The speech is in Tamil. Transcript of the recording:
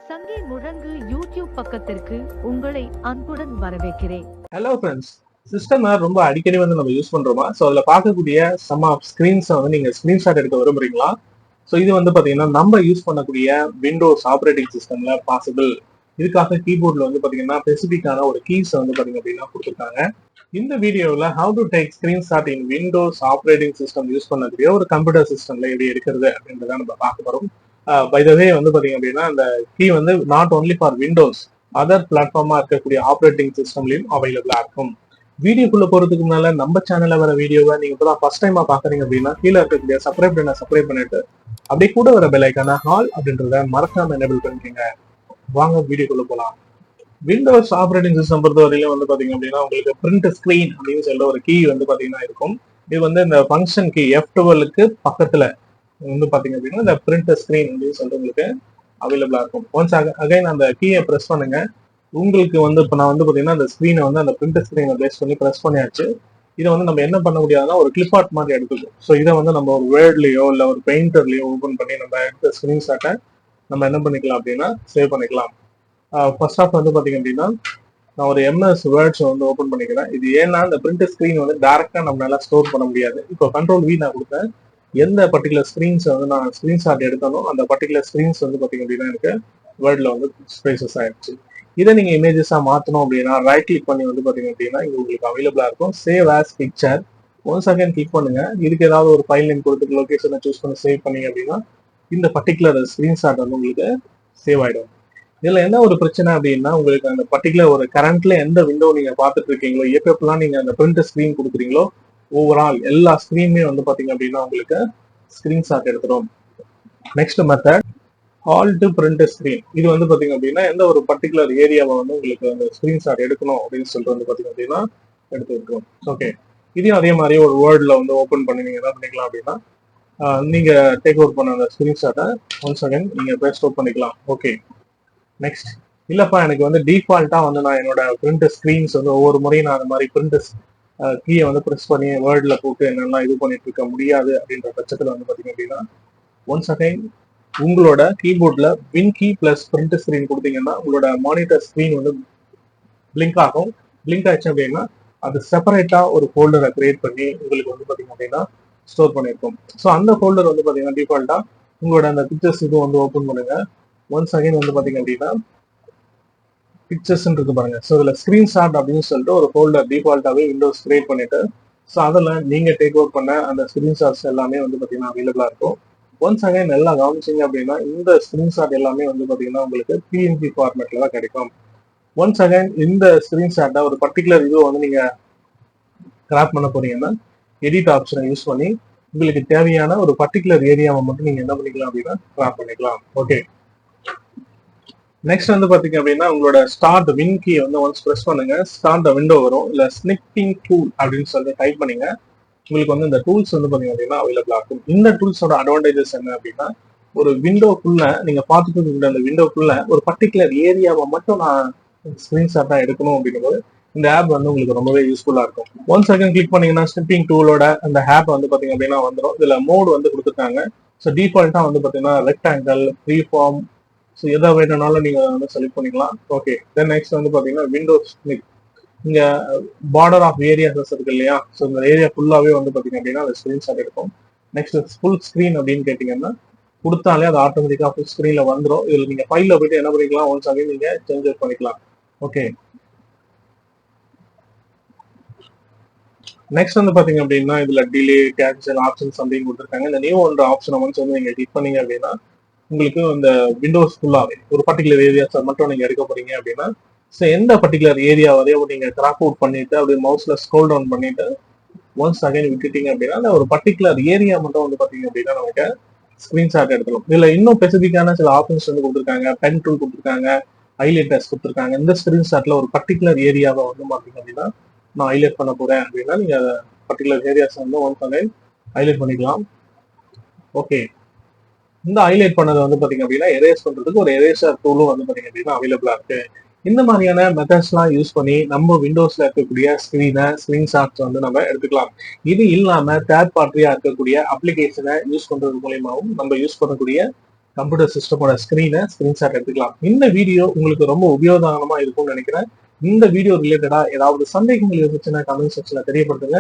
சங்கே முழங்கு யூடியூப் பக்கத்திற்கு உங்களை அன்புடன் வரவேற்கிறேன். ஹலோ ஃப்ரெண்ட்ஸ், சிஸ்டம் ரொம்ப அடிக்கடி நம்ம யூஸ் பண்றோமா? ஸோ அதில் பார்க்கக்கூடிய சம் ஆஃப் ஸ்க்ரீன்ஸை நீங்க ஸ்க்ரீன்ஷாட் எடுக்க விரும்புறீங்களா? ஸோ இது பார்த்தீங்கன்னா நம்ம யூஸ் பண்ணக்கூடிய விண்டோஸ் ஆப்ரேட்டிங் சிஸ்டம்ல பாசிபிள். இதுக்காக கீபோர்ட்ல பார்த்தீங்கன்னா ஸ்பெசிஃபிக்கான ஒரு கீஸ் பார்த்தீங்க அப்படின்னா கொடுத்துருக்காங்க. இந்த வீடியோவில் how to take screenshot in Windows operating system use பண்ணக்கூடிய ஒரு கம்ப்யூட்டர் சிஸ்டம்ல எப்படி எடுக்கிறது அப்படின்றத நம்ம பார்க்க போறோம். பை த வே பார்த்தீங்க அப்படின்னா அந்த key not only for Windows, other பிளாட்ஃபார்மா இருக்கக்கூடிய ஆப்ரேட்டிங் சிஸ்டம்லயும் அவைலபிளா இருக்கும். வீடியோக்குள்ள போறதுக்கு முன்னால நம்ம சேனல்ல வர வீடியோவை நீங்க இப்பதான் ஃபர்ஸ்ட் டைமா பாக்குறீங்க அப்படின்னா கீழே இருக்கக்கூடிய சப்ஸ்கிரைப் பண்ணிட்டு அப்படியே கூட வர பெல் ஐக்கான ஹால் அப்படின்றத மறக்காம எனேபிள் பண்ணிக்கங்க. வாங்க வீடியோக்குள்ள போலாம். விண்டோஸ் ஆப்ரேட்டிங் சிஸ்டம் பொறுத்தவரையிலும் பாத்தீங்க அப்படின்னா உங்களுக்கு பிரிண்ட் ஸ்கிரீன் அப்படின்னு சொல்ற ஒரு கீ பாத்தீங்கன்னா இருக்கும். இது இந்த ஃபங்க்ஷன் கீ F12க்கு பக்கத்துல பாத்தீங்க அப்படின்னா இந்த பிரிண்ட் ஸ்கிரீன் அப்படின்னு சொல்லிட்டு உங்களுக்கு அவைலபிளா இருக்கும். ஒன்ஸ் அகைன் அந்த கீயை பிரஸ் பண்ணுங்க. உங்களுக்கு இப்போ நான் பாத்தீங்கன்னா அந்த ஸ்கிரீனை அந்த பிரிண்ட் ஸ்கிரீனை பேஸ் பண்ணி பிரஸ் பண்ணியாச்சு. இதை நம்ம என்ன பண்ண முடியாதுன்னா ஒரு கிளிப் ஆர்ட் மாதிரி எடுத்துக்கும். ஸோ இதை நம்ம ஒரு வேர்ட்லயோ இல்லை ஒரு பெயிண்டர்லயோ ஓபன் பண்ணி நம்ம எடுத்த ஸ்கிரீன்ஷாட்டை நம்ம என்ன பண்ணிக்கலாம் அப்படின்னா சேவ் பண்ணிக்கலாம். ஃபர்ஸ்ட் ஆஃப் பாத்தீங்க அப்படின்னா நான் ஒரு MS வேர்ட்ஸ் ஓபன் பண்ணிக்கிறேன். இது ஏன்னா இந்த பிரிண்ட் ஸ்கிரீன் டைரக்டா நம்மளால ஸ்டோர் பண்ண முடியாது. இப்போ Ctrl+V நான் கொடுத்தேன். எந்த பர்டிகுலர் ஸ்கிரீன்ஸ் நான் ஸ்கிரீன்ஷாட் எடுத்தாலும் அந்த பர்டிகுலர் ஸ்கிரீன்ஸ் பாத்தீங்க அப்படின்னா எனக்கு வேர்ட்ல ஸ்பேசஸ் ஆயிடுச்சு. இதை நீங்க இமேஜஸா மாத்தணும் அப்படின்னா ரைட் கிளிக் பண்ணி பாத்தீங்க அப்படின்னா இங்க உங்களுக்கு அவைலபிளா இருக்கும் save as picture. Once again click பண்ணுங்க. இதுக்கு ஏதாவது ஒரு ஃபைல் நேம் கொடுத்து லொகேஷனை சூஸ் பண்ணி சேவ் பண்ணீங்க அப்படின்னா இந்த பர்டிகுலர் ஸ்கிரீன்ஷாட் உங்களுக்கு சேவ் ஆயிடும். இதுல என்ன ஒரு பிரச்சனை அப்படின்னா உங்களுக்கு அந்த பர்டிகுலர் ஒரு கரண்ட்ல எந்த விண்டோ நீங்க பாத்துட்டு இருக்கீங்களோ எப்பெல்லாம் நீங்க அந்த பிரிண்ட் ஸ்கிரீன் கொடுக்குறீங்களோ ஓவரால் எல்லா ஸ்கிரீனுமே பாத்தீங்க அப்படின்னா உங்களுக்கு ஸ்கிரீன்ஷாட் எடுத்துரும். Next method all to print screen. இது பாத்தீங்க அப்படின்னா எந்த ஒரு பர்டிகுலர் ஏரியாவை உங்களுக்கு அந்த ஸ்கிரீன்ஷாட் எடுக்கணும் அப்படின்னு சொல்லிட்டு பாத்தீங்க அப்படின்னா எடுத்து வைக்கும். ஓகே, இதையும் அதே மாதிரி ஒரு வேர்ட்ல ஓபன் பண்ணி நீங்க என்ன பண்ணிக்கலாம் அப்படின்னா நீங்க டேக் அவுட் பண்ண அந்த ஸ்கிரீன்ஷாட்டை ஒன்ஸ் அகைன் நீங்க பேஸ்ட் அவுட் பண்ணிக்கலாம். ஓகே, நெக்ஸ்ட் இல்லப்பா எனக்கு டிஃபால்ட்டா நான் என்னோட பிரிண்ட் ஸ்கிரீன்ஸ் ஒவ்வொரு முறையும் நான் அந்த மாதிரி பிரிண்ட் கீயை ப்ரெஸ் பண்ணி வேர்ட்ல போட்டு என்னெல்லாம் இது பண்ணிட்டு இருக்க முடியாது அப்படின்ற பட்சத்துல பாத்தீங்க அப்படின்னா ஒன்ஸ் அகைன் உங்களோட கீபோர்ட்ல win key plus print screen கொடுத்தீங்கன்னா உங்களோட மானிட்டர் ஸ்கிரீன் பிளிங்க் ஆகும். பிளிங்க் ஆயிடுச்சு அப்படின்னா அது செப்பரேட்டா ஒரு ஃபோல்டரை கிரியேட் பண்ணி உங்களுக்கு பாத்தீங்க அப்படின்னா ஸ்டோர் பண்ணிருக்கும். ஸோ அந்த ஃபோல்டர் பாத்தீங்கன்னா டிஃபால்ட்டா உங்களோட அந்த பிக்சர்ஸ் இது ஓபன் பண்ணுங்க. ஒன்ஸ் அகைன் பாத்தீங்க அப்படின்னா பிக்சர்ஸ் இருக்கு பாருங்க. ஸோ இதுல ஸ்கிரீன்ஷாட் அப்படின்னு சொல்லிட்டு ஒரு ஃபோல்டர் டிஃபால்ட்டாவே விண்டோஸ் கிரியேட் பண்ணிட்டு ஸோ அதில் நீங்க டேக் அவுட் பண்ண அந்த ஸ்கிரீன்ஷாட்ஸ் எல்லாமே பாத்தீங்கன்னா அவைலபிளா இருக்கும். ஒன்ஸ் அகைன் நல்லா கவனிச்சிங்க அப்படின்னா இந்த ஸ்கிரீன்ஷாட் எல்லாமே பாத்தீங்கன்னா உங்களுக்கு PNG ஃபார்மேட்ல தான் கிடைக்கும். ஒன்ஸ் அகைன் இந்த ஸ்கிரீன்ஷாட்டை ஒரு பர்டிகுலர் இது நீங்க கிராப் பண்ண போறீங்கன்னா எடிட் ஆப்ஷனை யூஸ் பண்ணி உங்களுக்கு தேவையான ஒரு பர்டிகுலர் ஏரியாவை மட்டும் நீங்க என்ன பண்ணிக்கலாம் அப்படின்னா கிராப் பண்ணிக்கலாம். ஓகே, நெக்ஸ்ட் பாத்தீங்க அப்படின்னா உங்களோட start win key once press பண்ணுங்க. ஸ்டார்ட் விண்டோ வரும். இல்ல ஸ்னிப்பிங் டூல் அப்படின்னு சொல்லிட்டு டைப் பண்ணீங்க. உங்களுக்கு இந்த டூல்ஸ் பாத்தீங்க அப்படின்னா அவைலபிளா இருக்கும். இந்த டூல்ஸோட அட்வான்டேஜஸ் என்ன அப்படின்னா ஒரு விண்டோக்குள்ள நீங்க பார்த்துட்டு இருக்க அந்த விண்டோக்குள்ள ஒரு பர்டிகுலர் ஏரியாவை மட்டும் நான் ஸ்கிரீன்ஷாட்டா எடுக்கணும் அப்படிங்கும்போது இந்த ஆப் உங்களுக்கு ரொம்பவே யூஸ்ஃபுல்லா இருக்கும். ஒன்ஸ் செகண்ட் கிளிக் பண்ணீங்கன்னா ஸ்னிப்பிங் டூலோட அந்த ஆப் பாத்தீங்க அப்படின்னா வந்துடும். இதுல மோட் கொடுத்துருக்காங்க. ஸோ டிஃபால்ட்டா பாத்தீங்கன்னா ரெக்டாங்கிள், ஃப்ரீ ஃபார்ம், ஸோ எதை வேணும்னாலும் நீங்க செலக்ட் பண்ணிக்கலாம். ஓகே, தென் நெக்ஸ்ட் பாத்தீங்கன்னா விண்டோஸ் கிளிக். இங்க பார்டர் ஆஃப் ஏரியாஸ் இருக்கு இல்லையா? ஸோ இந்த ஏரியா ஃபுல்லாவே பாத்தீங்க அப்படின்னா அது ஸ்கிரீன்ஷாட் எடுக்கும். நெக்ஸ்ட் ஃபுல் ஸ்கிரீன் அப்படின்னு கேட்டீங்கன்னா கொடுத்தாலே அது ஆட்டோமேட்டிக்கா ஃபுல் ஸ்கிரீன்ல வந்துடும். இதுல நீங்க ஃபைல்ல போயிட்டு என்ன பண்ணிக்கலாம், ஒன்ஸ் அகைன் நீங்க சேஞ்ச் அவுட் பண்ணிக்கலாம். ஓகே, நெக்ஸ்ட் பாத்தீங்க அப்படின்னா இதுல டிலே, கேன்சல் ஆப்ஷன்ஸ் அப்படின்னு கொடுத்துருக்காங்க. இந்த நியூ ஒன்ற ஆப்ஷனை ஒன்ஸ் நீங்க கிளிக் பண்ணீங்க அப்படின்னா உங்களுக்கு இந்த விண்டோஸ் ஃபுல்லாவே ஒரு பர்டிகுலர் ஏரியாஸ் மட்டும் நீங்க எடுக்க போறீங்க அப்படின்னா ஸோ எந்த பர்டிகுலர் ஏரியா வரையும் நீங்க கிராப் அவுட் பண்ணிட்டு அப்படியே மவுஸ்ல ஸ்க்ரோல் டவுன் பண்ணிட்டு ஒன்ஸ் அகைன் விட்டுட்டீங்க அப்படின்னா அந்த ஒரு பர்டிகுலர் ஏரியா மட்டும் பாத்தீங்க அப்படின்னா நமக்கு ஸ்கிரீன்ஷாட் எடுத்துரும். இதுல இன்னும் ஸ்பெசிபிக்கான சில ஆப்ஷன்ஸ் கொடுத்துருக்காங்க. பென் டூல் கொடுத்துருக்காங்க, ஹைலைட்டர்ஸ் கொடுத்துருக்காங்க. இந்த ஸ்கிரீன்ஷாட்ல ஒரு பர்டிகுலர் ஏரியாவை பாத்தீங்க அப்படின்னா நான் ஹைலைட் பண்ண போறேன் அப்படின்னா நீங்க particular areas once again highlight பண்ணிக்கலாம். ஓகே, இந்த ஹைலைட் பண்ணது பாத்தீங்க அப்படின்னா எரேஸ் பண்றதுக்கு ஒரு எரேசர் டூலும் பாத்தீங்க அப்படின்னா அவைலபிளா இருக்கு. இந்த மாதிரியான மெத்தட்ஸ் எல்லாம் யூஸ் பண்ணி நம்ம விண்டோஸ்ல இருக்கக்கூடிய ஸ்கிரீன்ஷாட்ஸ் நம்ம எடுத்துக்கலாம். இது இல்லாம தேர்ட் பார்ட்டியா இருக்கக்கூடிய அப்ளிகேஷனை யூஸ் பண்றது மூலியமாவும் நம்ம யூஸ் பண்ணக்கூடிய கம்ப்யூட்டர் சிஸ்டமோட ஸ்கிரீன்ஷாட் எடுத்துக்கலாம். இந்த வீடியோ உங்களுக்கு ரொம்ப உபயோகமா இருக்கும்னு நினைக்கிறேன். இந்த வீடியோ ரிலேட்டடா ஏதாவது சந்தேகங்கள் இருந்துச்சுன்னா கமெண்ட் செக்ஷன்ல தெரியப்படுத்துங்க.